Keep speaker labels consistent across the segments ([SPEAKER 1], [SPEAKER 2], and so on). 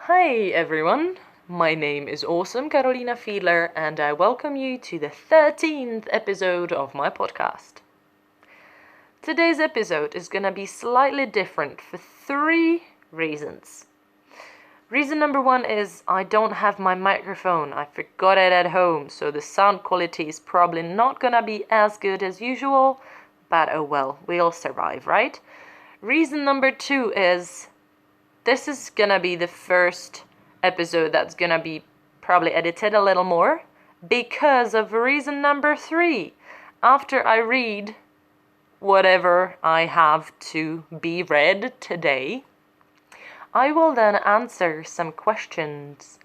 [SPEAKER 1] Hi everyone, my name is awesome Karolína Fiedler and I welcome you to the 13th episode of my podcast. Today's episode is gonna be slightly different for 3 reasons. Reason number 1 is I don't have my microphone. I forgot it at home, so the sound quality is probably not gonna be as good as usual, but oh well, we'll survive, right? Reason number 2 is this is gonna be the first episode that's gonna be probably edited a little more because of reason number 3. After I read whatever I have to be read today, I will then answer some questions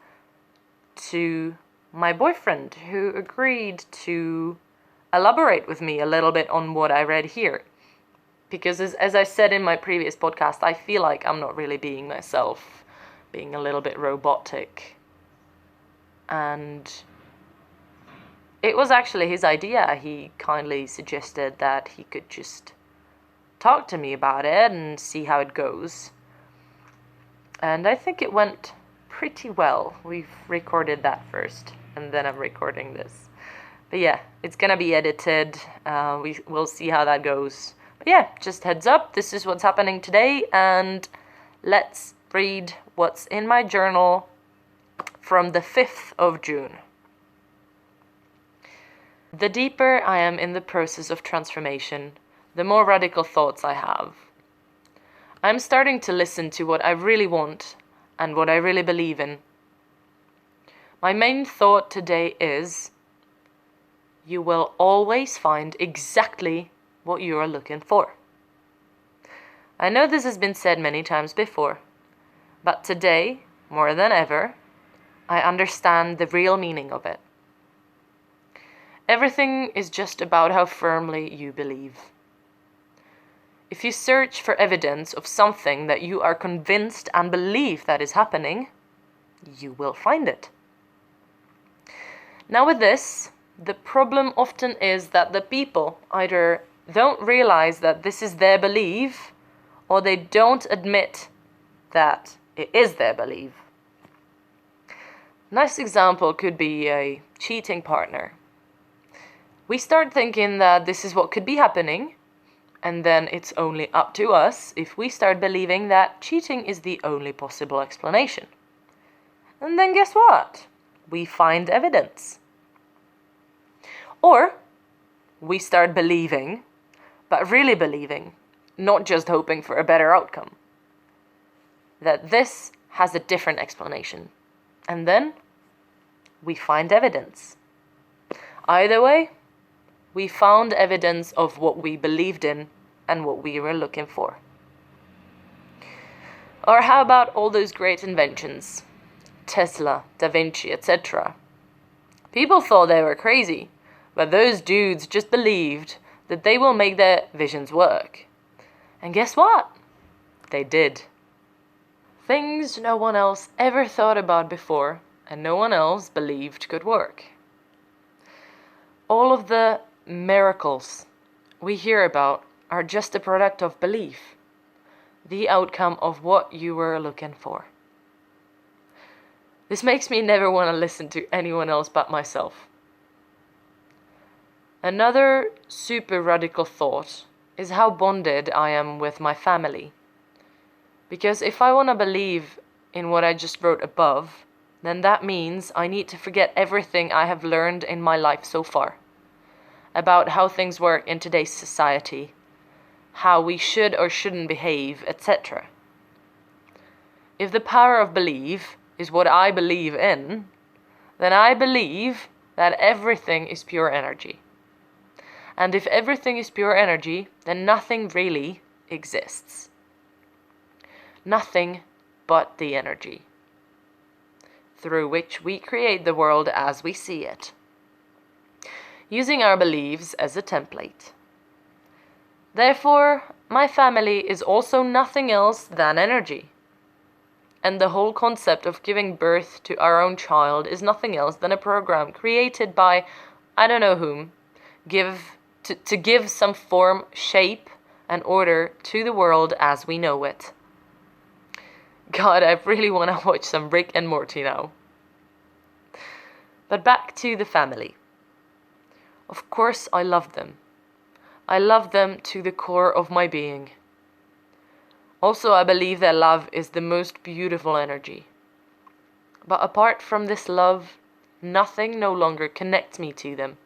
[SPEAKER 1] to my boyfriend who agreed to elaborate with me a little bit on what I read here. Because as I said in my previous podcast, I feel like I'm not really being myself, being a little bit robotic. And it was actually his idea. He kindly suggested that he could just talk to me about it and see how it goes. And I think it went pretty well. We've recorded that first, and then I'm recording this. But yeah, it's gonna be edited. We'll see how that goes. But yeah, just heads up, this is what's happening today, and let's read what's in my journal from the 5th of June. The deeper I am in the process of transformation, the more radical thoughts I have. I'm starting to listen to what I really want and what I really believe in. My main thought today is, you will always find exactly what you are looking for. I know this has been said many times before, but today, more than ever, I understand the real meaning of it. Everything is just about how firmly you believe. If you search for evidence of something that you are convinced and believe that is happening, you will find it. Now with this, the problem often is that the people either don't realize that this is their belief, or they don't admit that it is their belief. Nice example could be a cheating partner. We start thinking that this is what could be happening, and then it's only up to us if we start believing that cheating is the only possible explanation. And then guess what? We find evidence. Or we start believing, but really believing, not just hoping for a better outcome, that this has a different explanation. And then we find evidence. Either way, we found evidence of what we believed in and what we were looking for. Or how about all those great inventions? Tesla, Da Vinci, etc. People thought they were crazy, but those dudes just believed that they will make their visions work. And guess what? They did. Things no one else ever thought about before and no one else believed could work. All of the miracles we hear about are just a product of belief, the outcome of what you were looking for. This makes me never want to listen to anyone else but myself. Another super radical thought is how bonded I am with my family. Because if I want to believe in what I just wrote above, then that means I need to forget everything I have learned in my life so far about how things work in today's society, how we should or shouldn't behave, etc. If the power of belief is what I believe in, then I believe that everything is pure energy. And if everything is pure energy, then nothing really exists. Nothing but the energy, through which we create the world as we see it, using our beliefs as a template. Therefore, my family is also nothing else than energy. And the whole concept of giving birth to our own child is nothing else than a program created by I don't know whom, to give some form, shape, and order to the world as we know it. God, I really want to watch some Rick and Morty now. But back to the family. Of course I love them. I love them to the core of my being. Also, I believe that love is the most beautiful energy. But apart from this love, nothing no longer connects me to them.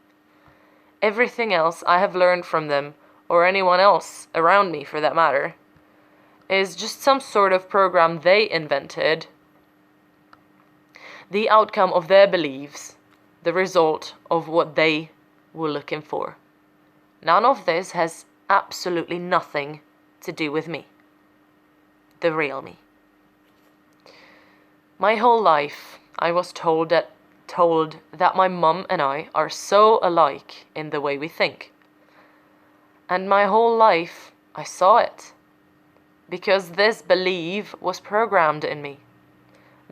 [SPEAKER 1] Everything else I have learned from them, or anyone else around me for that matter, is just some sort of program they invented, the outcome of their beliefs, the result of what they were looking for. None of this has absolutely nothing to do with me, the real me. My whole life I was told that my mum and I are so alike in the way we think. And my whole life I saw it, because this belief was programmed in me.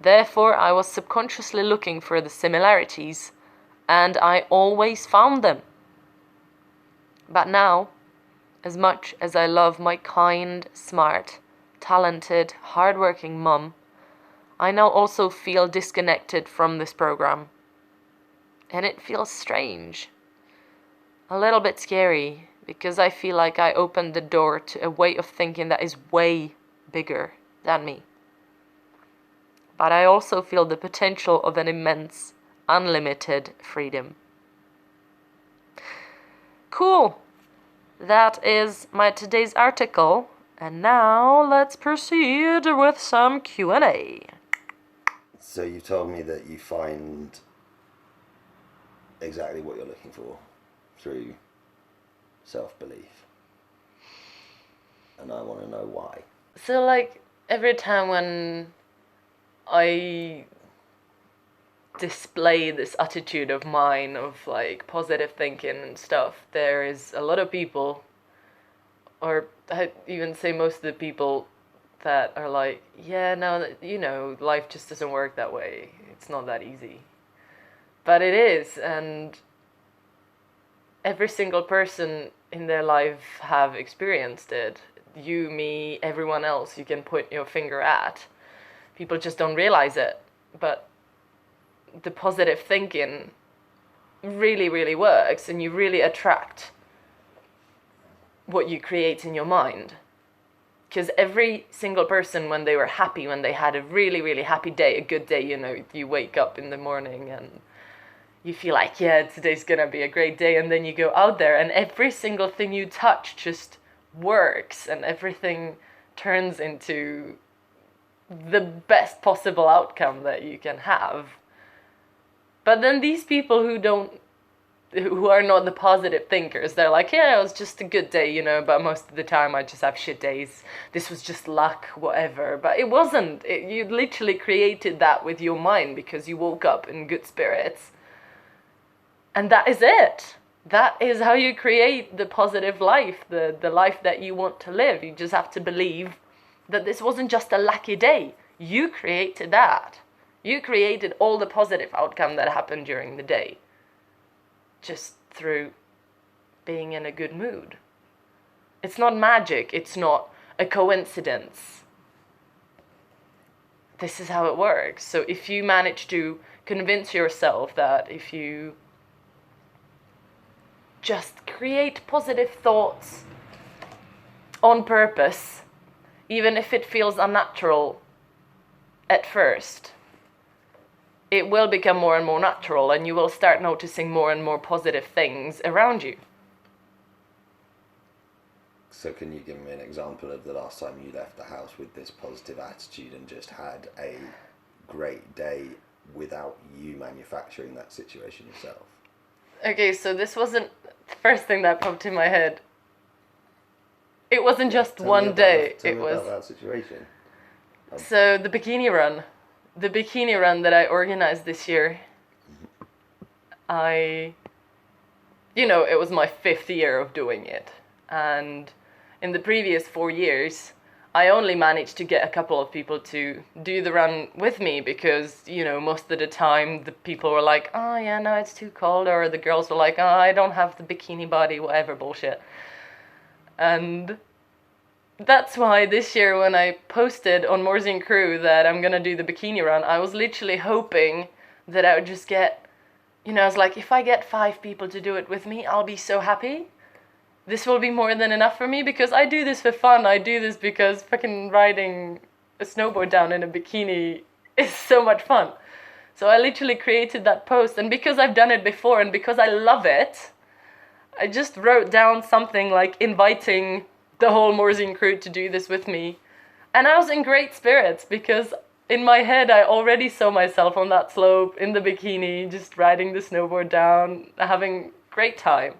[SPEAKER 1] Therefore I was subconsciously looking for the similarities, and I always found them. But now, as much as I love my kind, smart, talented, hardworking mum, I now also feel disconnected from this program. And it feels strange. A little bit scary, because I feel like I opened the door to a way of thinking that is way bigger than me. But I also feel the potential of an immense, unlimited freedom. Cool. That is my today's article. And now let's proceed with some Q&A.
[SPEAKER 2] So you told me that you find exactly what you're looking for through self-belief. And I want to know why.
[SPEAKER 1] So like every time when I display this attitude of mine of like positive thinking and stuff, there is a lot of people, or I even say most of the people, that are like, yeah, no, you know, life just doesn't work that way. It's not that easy. But it is, and every single person in their life have experienced it. You, me, everyone else you can point your finger at. People just don't realize it. But the positive thinking really, really works, and you really attract what you create in your mind. Because every single person, when they were happy, when they had a really, really happy day, a good day, you know, you wake up in the morning and you feel like, yeah, today's gonna be a great day, and then you go out there and every single thing you touch just works, and everything turns into the best possible outcome that you can have. But then these people who are not the positive thinkers, they're like, yeah, it was just a good day, you know, but most of the time I just have shit days. This was just luck, whatever. But it wasn't. You literally created that with your mind because you woke up in good spirits. And that is it. That is how you create the positive life, the life that you want to live. You just have to believe that this wasn't just a lucky day. You created that. You created all the positive outcome that happened during the day, just through being in a good mood. It's not magic. It's not a coincidence. This is how it works. So if you manage to convince yourself that if you just create positive thoughts on purpose, even if it feels unnatural at first, it will become more and more natural, and you will start noticing more and more positive things around you.
[SPEAKER 2] So can you give me an example of the last time you left the house with this positive attitude and just had a great day without you manufacturing that situation yourself?
[SPEAKER 1] Okay, so this wasn't the first thing that popped in my head. It wasn't just one day.
[SPEAKER 2] Tell me about that situation.
[SPEAKER 1] So the bikini run that I organized this year, it was my 5th year of doing it. And in the previous 4 years, I only managed to get a couple of people to do the run with me because, most of the time the people were like, oh yeah, no, it's too cold. Or the girls were like, oh, I don't have the bikini body, whatever bullshit. And that's why this year when I posted on Morsing Crew that I'm gonna do the bikini run, I was literally hoping that I would just get, I was like, if I get 5 people to do it with me, I'll be so happy. This will be more than enough for me, because I do this for fun. I do this because fucking riding a snowboard down in a bikini is so much fun. So I literally created that post, and because I've done it before and because I love it, I just wrote down something like inviting the whole Morzine crew to do this with me. And I was in great spirits, because in my head I already saw myself on that slope in the bikini, just riding the snowboard down, having great time.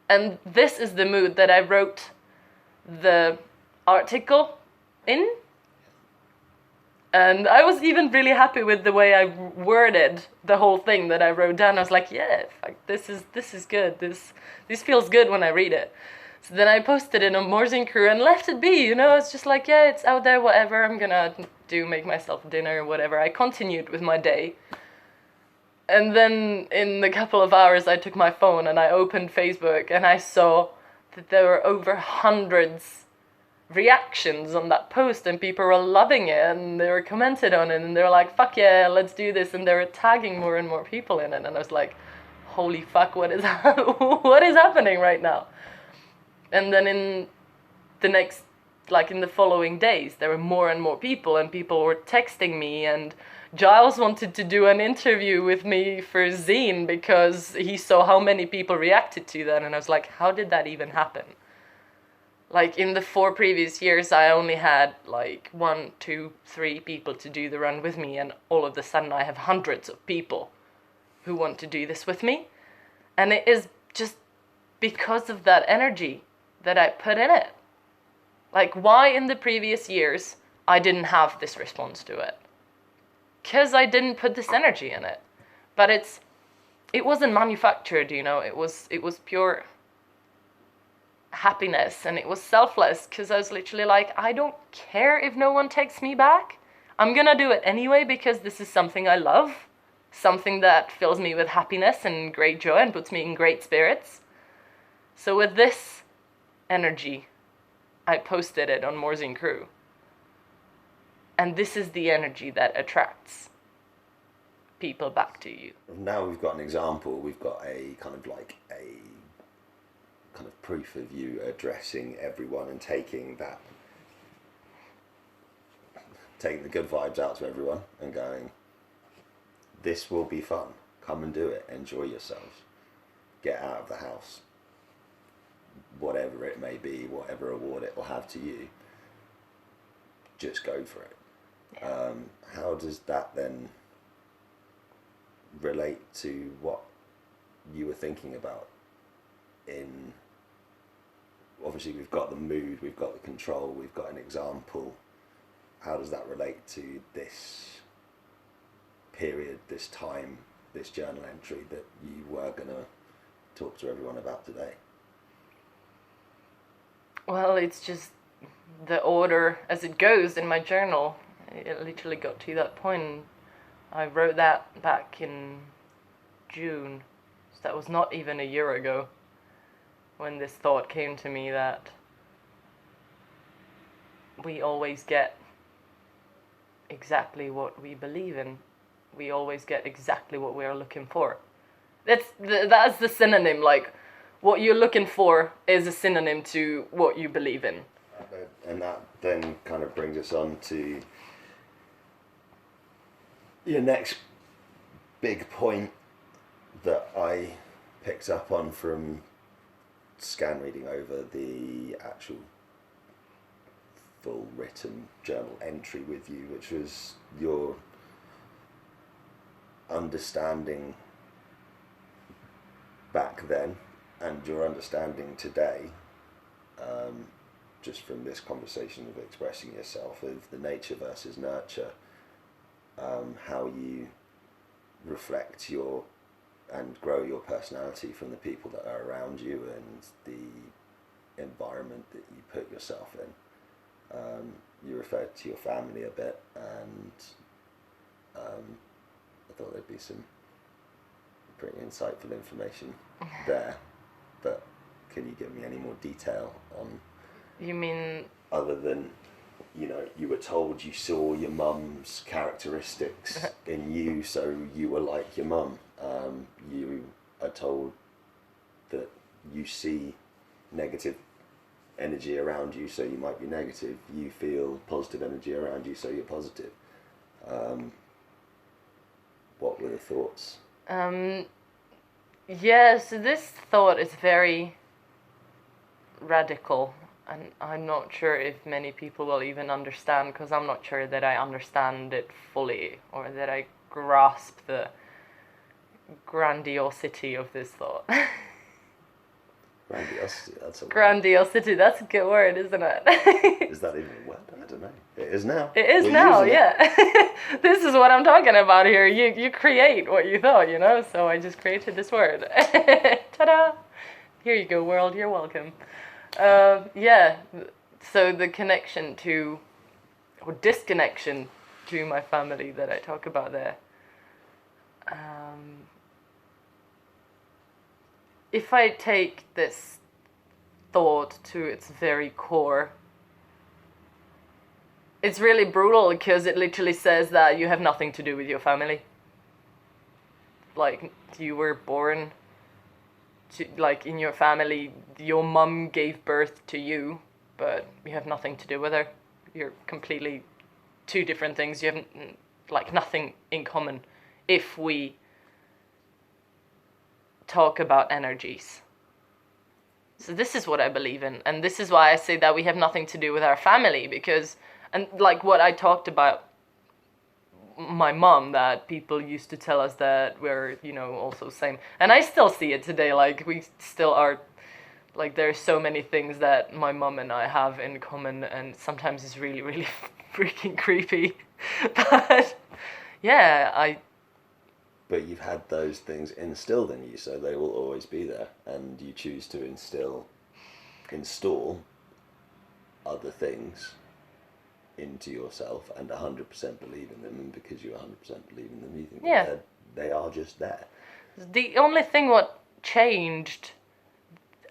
[SPEAKER 1] And this is the mood that I wrote the article in. And I was even really happy with the way I worded the whole thing that I wrote down. I was like, yeah, this is good. This feels good when I read it. So then I posted it on Morzine Crew and left it be, It's just like, yeah, it's out there, whatever. I'm gonna make myself dinner, whatever. I continued with my day. And then in a couple of hours I took my phone and I opened Facebook and I saw that there were over hundreds reactions on that post, and people were loving it and they were commented on it and they were like, fuck yeah, let's do this, and they were tagging more and more people in it, and I was like, holy fuck, what is what is happening right now? And then in the following days there were more and more people, and people were texting me, and Giles wanted to do an interview with me for Zine because he saw how many people reacted to that, and I was like, how did that even happen? Like, in the 4 previous years, I only had, 1, 2, 3 people to do the run with me, and all of a sudden I have hundreds of people who want to do this with me. And it is just because of that energy that I put in it. Like, why in the previous years I didn't have this response to it? Because I didn't put this energy in it. But it wasn't manufactured, it was pure happiness, and it was selfless, because I was literally like, I don't care if no one texts me back. I'm gonna do it anyway, because this is something I love, something that fills me with happiness and great joy and puts me in great spirits. So with this energy, I posted it on Morzine Crew, and this is the energy that attracts people back to you.
[SPEAKER 2] Now we've got an example, we've got a kind of proof of you addressing everyone and taking the good vibes out to everyone and going, this will be fun, come and do it, enjoy yourselves, get out of the house, whatever it may be, whatever award it will have to you, just go for it.
[SPEAKER 1] Yeah.
[SPEAKER 2] How does that then relate to what you were thinking about? Obviously we've got the mood, we've got the control, we've got an example. How does that relate to this period, this time, this journal entry that you were going to talk to everyone about today?
[SPEAKER 1] Well, it's just the order as it goes in my journal. It literally got to that point. I wrote that back in June, so that was not even a year ago, when this thought came to me that we always get exactly what we believe in. We always get exactly what we are looking for. That's the synonym, like, what you're looking for is a synonym to what you believe in.
[SPEAKER 2] And that then kind of brings us on to your next big point that I picked up on from scan reading over the actual full written journal entry with you, which was your understanding back then and your understanding today, just from this conversation of expressing yourself, of the nature versus nurture, how you reflect and grow your personality from the people that are around you and the environment that you put yourself in. You referred to your family a bit, and I thought there'd be some pretty insightful information there, but can you give me any more detail on
[SPEAKER 1] You mean...
[SPEAKER 2] Other than, you were told you saw your mum's characteristics in you, so you were like your mum. You are told that you see negative energy around you, so you might be negative. You feel positive energy around you, so you're positive. What were the thoughts?
[SPEAKER 1] Yes, this thought is very radical, and I'm not sure if many people will even understand, because I'm not sure that I understand it fully, or that I grasp the grandiosity of this thought.
[SPEAKER 2] Grandiosity, that's a word.
[SPEAKER 1] Grandiosity, that's a good word, isn't it?
[SPEAKER 2] Is that even a word? I don't know. It is now.
[SPEAKER 1] It is
[SPEAKER 2] We're
[SPEAKER 1] now,
[SPEAKER 2] using it.
[SPEAKER 1] yeah. This is what I'm talking about here. You create what you thought, so I just created this word. Ta-da! Here you go, world, you're welcome. Yeah, so the connection to, or disconnection to my family that I talk about there. If I take this thought to its very core, it's really brutal, because it literally says that you have nothing to do with your family. Like, you were born to, like, in your family, your mum gave birth to you, but you have nothing to do with her. You're completely two different things. You have, like, nothing in common if we talk about energies. So this is what I believe in, and this is why I say that we have nothing to do with our family, because, and like what I talked about my mom, that people used to tell us that we're, also same, and I still see it today, like we still are, like there's so many things that my mom and I have in common, and sometimes it's really, really freaking creepy, but yeah,
[SPEAKER 2] But you've had those things instilled in you, so they will always be there, and you choose to install other things into yourself and 100% believe in them, and because you 100% believe in them, you think they are just there.
[SPEAKER 1] The only thing what changed,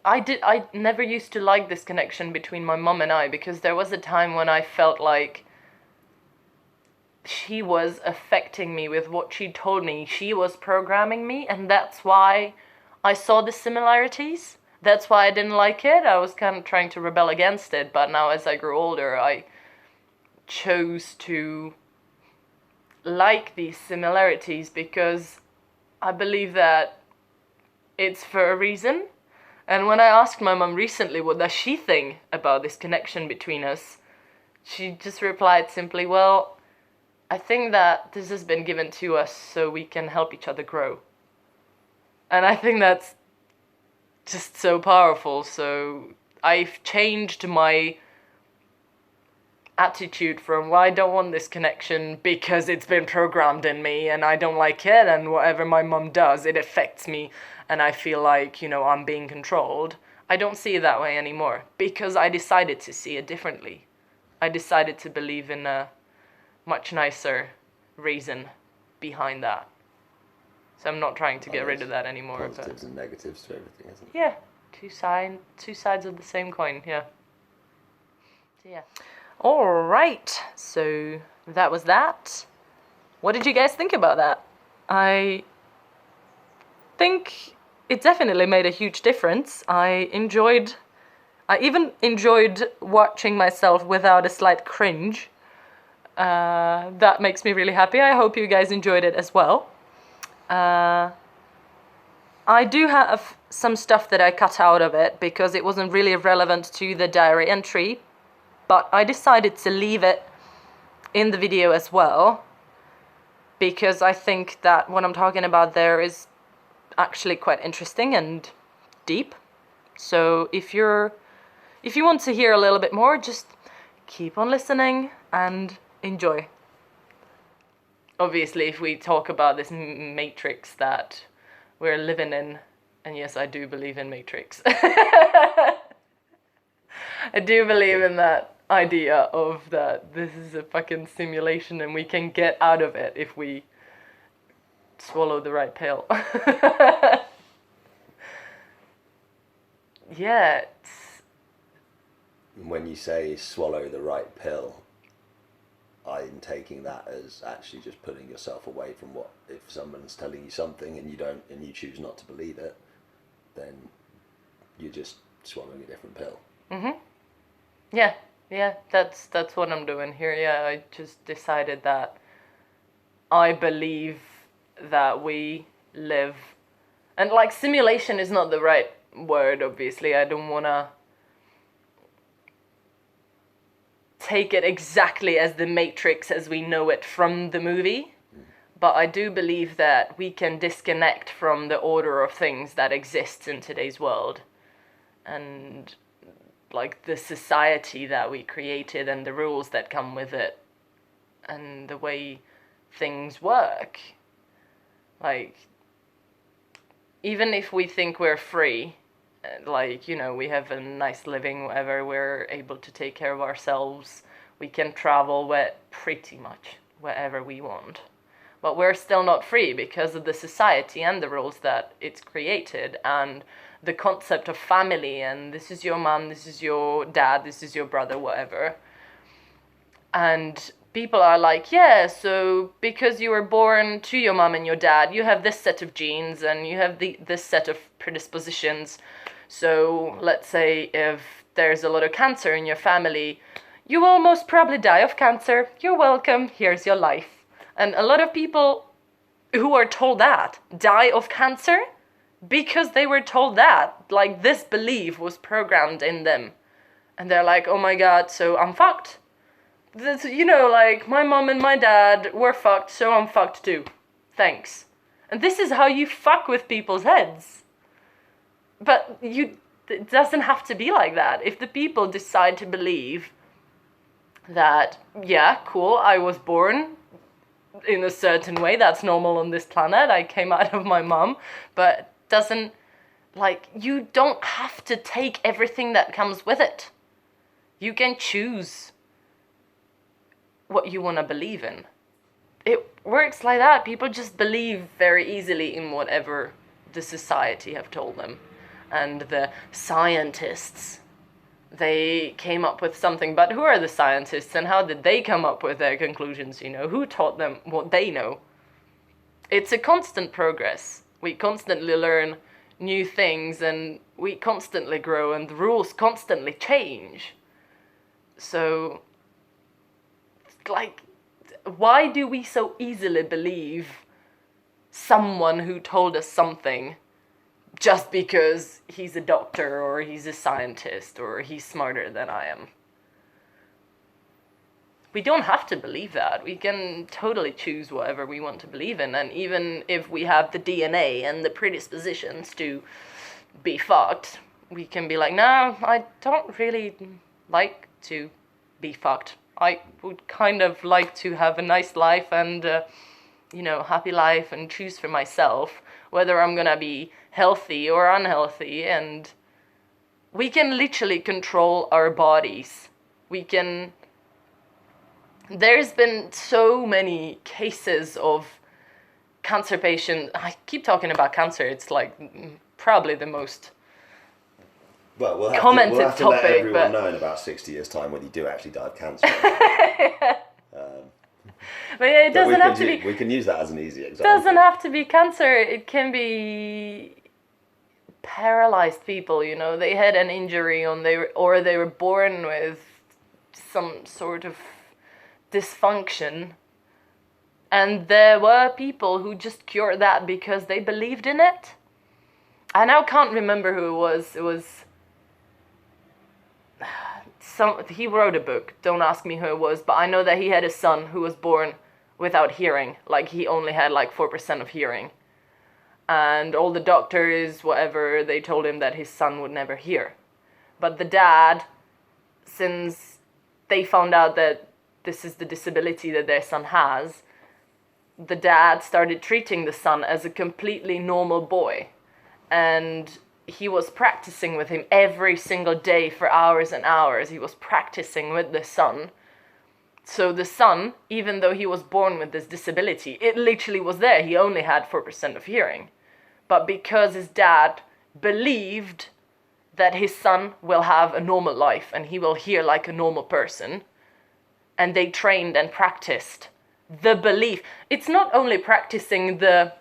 [SPEAKER 1] I never used to like this connection between my mom and I, because there was a time when I felt like she was affecting me with what she told me. She was programming me, and that's why I saw the similarities. That's why I didn't like it. I was kind of trying to rebel against it, but now as I grew older, I chose to like these similarities, because I believe that it's for a reason. And when I asked my mom recently what does she think about this connection between us, she just replied simply, well, I think that this has been given to us so we can help each other grow. And I think that's just so powerful. So I've changed my attitude from, well, I don't want this connection because it's been programmed in me and I don't like it, and whatever my mom does, it affects me and I feel like, I'm being controlled. I don't see it that way anymore, because I decided to see it differently. I decided to believe in a much nicer reason behind that. So I'm not trying to get rid of that anymore.
[SPEAKER 2] Positives and negatives to everything, isn't it?
[SPEAKER 1] Yeah, two sides of the same coin, yeah. So yeah. Alright, so that was that. What did you guys think about that? I think it definitely made a huge difference. I even enjoyed watching myself without a slight cringe. That makes me really happy. I hope you guys enjoyed it as well. I do have some stuff that I cut out of it because it wasn't really relevant to the diary entry, but I decided to leave it in the video as well, because I think that what I'm talking about there is actually quite interesting and deep. So if you want to hear a little bit more, just keep on listening and enjoy. Obviously, if we talk about this matrix that we're living in, and yes, I do believe in matrix. I do believe in that idea of that this is a fucking simulation and we can get out of it if we swallow the right pill. Yeah,
[SPEAKER 2] when you say swallow the right pill, I'm taking that as actually just putting yourself away from what, if someone's telling you something and you choose not to believe it, then you're just swallowing a different pill.
[SPEAKER 1] Yeah, that's what I'm doing here. Yeah, I just decided that I believe that we live, and like simulation is not the right word, obviously. I don't want to take it exactly as the Matrix as we know it from the movie, but I do believe that we can disconnect from the order of things that exists in today's world, and like the society that we created and the rules that come with it and the way things work. Like, even if we think we're free, like, you know, we have a nice living, whatever, we're able to take care of ourselves, we can travel pretty much wherever we want. But we're still not free because of the society and the rules that it's created, and the concept of family, and this is your mom, this is your dad, this is your brother, whatever. And people are like, yeah, so because you were born to your mom and your dad, you have this set of genes and you have this set of predispositions. So let's say if there's a lot of cancer in your family, you will most probably die of cancer. You're welcome. Here's your life. And a lot of people who are told that die of cancer because they were told that. Like, this belief was programmed in them. And they're like, oh my God, so I'm fucked. This, you know, like, my mom and my dad were fucked, so I'm fucked too. Thanks. And this is how you fuck with people's heads. But it doesn't have to be like that. If the people decide to believe that, yeah, cool, I was born in a certain way, that's normal on this planet, I came out of my mom, but doesn't, like, you don't have to take everything that comes with it. You can choose what you want to believe in. It works like that. People just believe very easily in whatever the society have told them. And the scientists, they came up with something, but who are the scientists and how did they come up with their conclusions, you know? Who taught them what they know? It's a constant progress. We constantly learn new things and we constantly grow and the rules constantly change. So, like, why do we so easily believe someone who told us something just because he's a doctor or he's a scientist or he's smarter than I am? We don't have to believe that. We can totally choose whatever we want to believe in, and even if we have the DNA and the predispositions to be fucked, we can be like, no, I don't really like to be fucked. I would kind of like to have a nice life and, happy life and choose for myself whether I'm gonna be healthy or unhealthy. And we can literally control our bodies. There's been so many cases of cancer patients. I keep talking about cancer. It's like probably the most
[SPEAKER 2] we'll have
[SPEAKER 1] commented
[SPEAKER 2] to
[SPEAKER 1] topic.
[SPEAKER 2] Let everyone know in about 60 years' time when you do actually die of cancer.
[SPEAKER 1] But yeah, it doesn't have to be.
[SPEAKER 2] We can use that as an easy example.
[SPEAKER 1] It doesn't have to be cancer. It can be paralyzed people. You know, they had an injury or they were born with some sort of dysfunction, and there were people who just cured that because they believed in it. I now can't remember who it was. It was he wrote a book, don't ask me who it was, but I know that he had a son who was born without hearing, like he only had like 4% of hearing, and all the doctors, whatever, they told him that his son would never hear. But the dad, since they found out that this is the disability that their son has, the dad started treating the son as a completely normal boy, and he was practicing with him every single day for hours and hours. He was practicing with the son. So the son, even though he was born with this disability, it literally was there. He only had 4% of hearing. But because his dad believed that his son will have a normal life and he will hear like a normal person. And they trained and practiced the belief. It's not only practicing the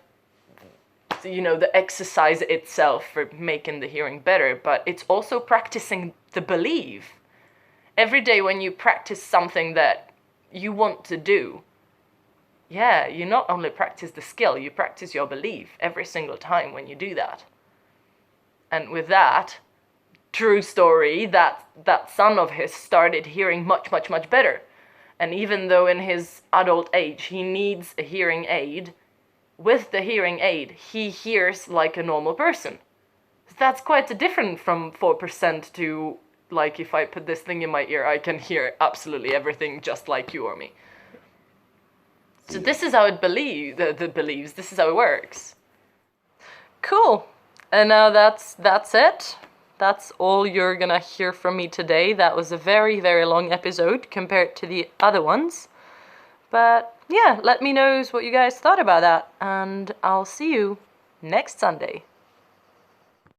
[SPEAKER 1] exercise itself for making the hearing better, but it's also practicing the belief. Every day when you practice something that you want to do, you not only practice the skill, you practice your belief every single time when you do that. And with that, true story, that son of his started hearing much, much, much better. And even though in his adult age he needs a hearing aid, with the hearing aid he hears like a normal person. That's quite a different from 4% to, like, if I put this thing in my ear, I can hear absolutely everything just like you or me. So this is how it believes, this is how it works. Cool. And now that's it. That's all you're gonna hear from me today. That was a very, very long episode compared to the other ones. But yeah, let me know what you guys thought about that, and I'll see you next Sunday.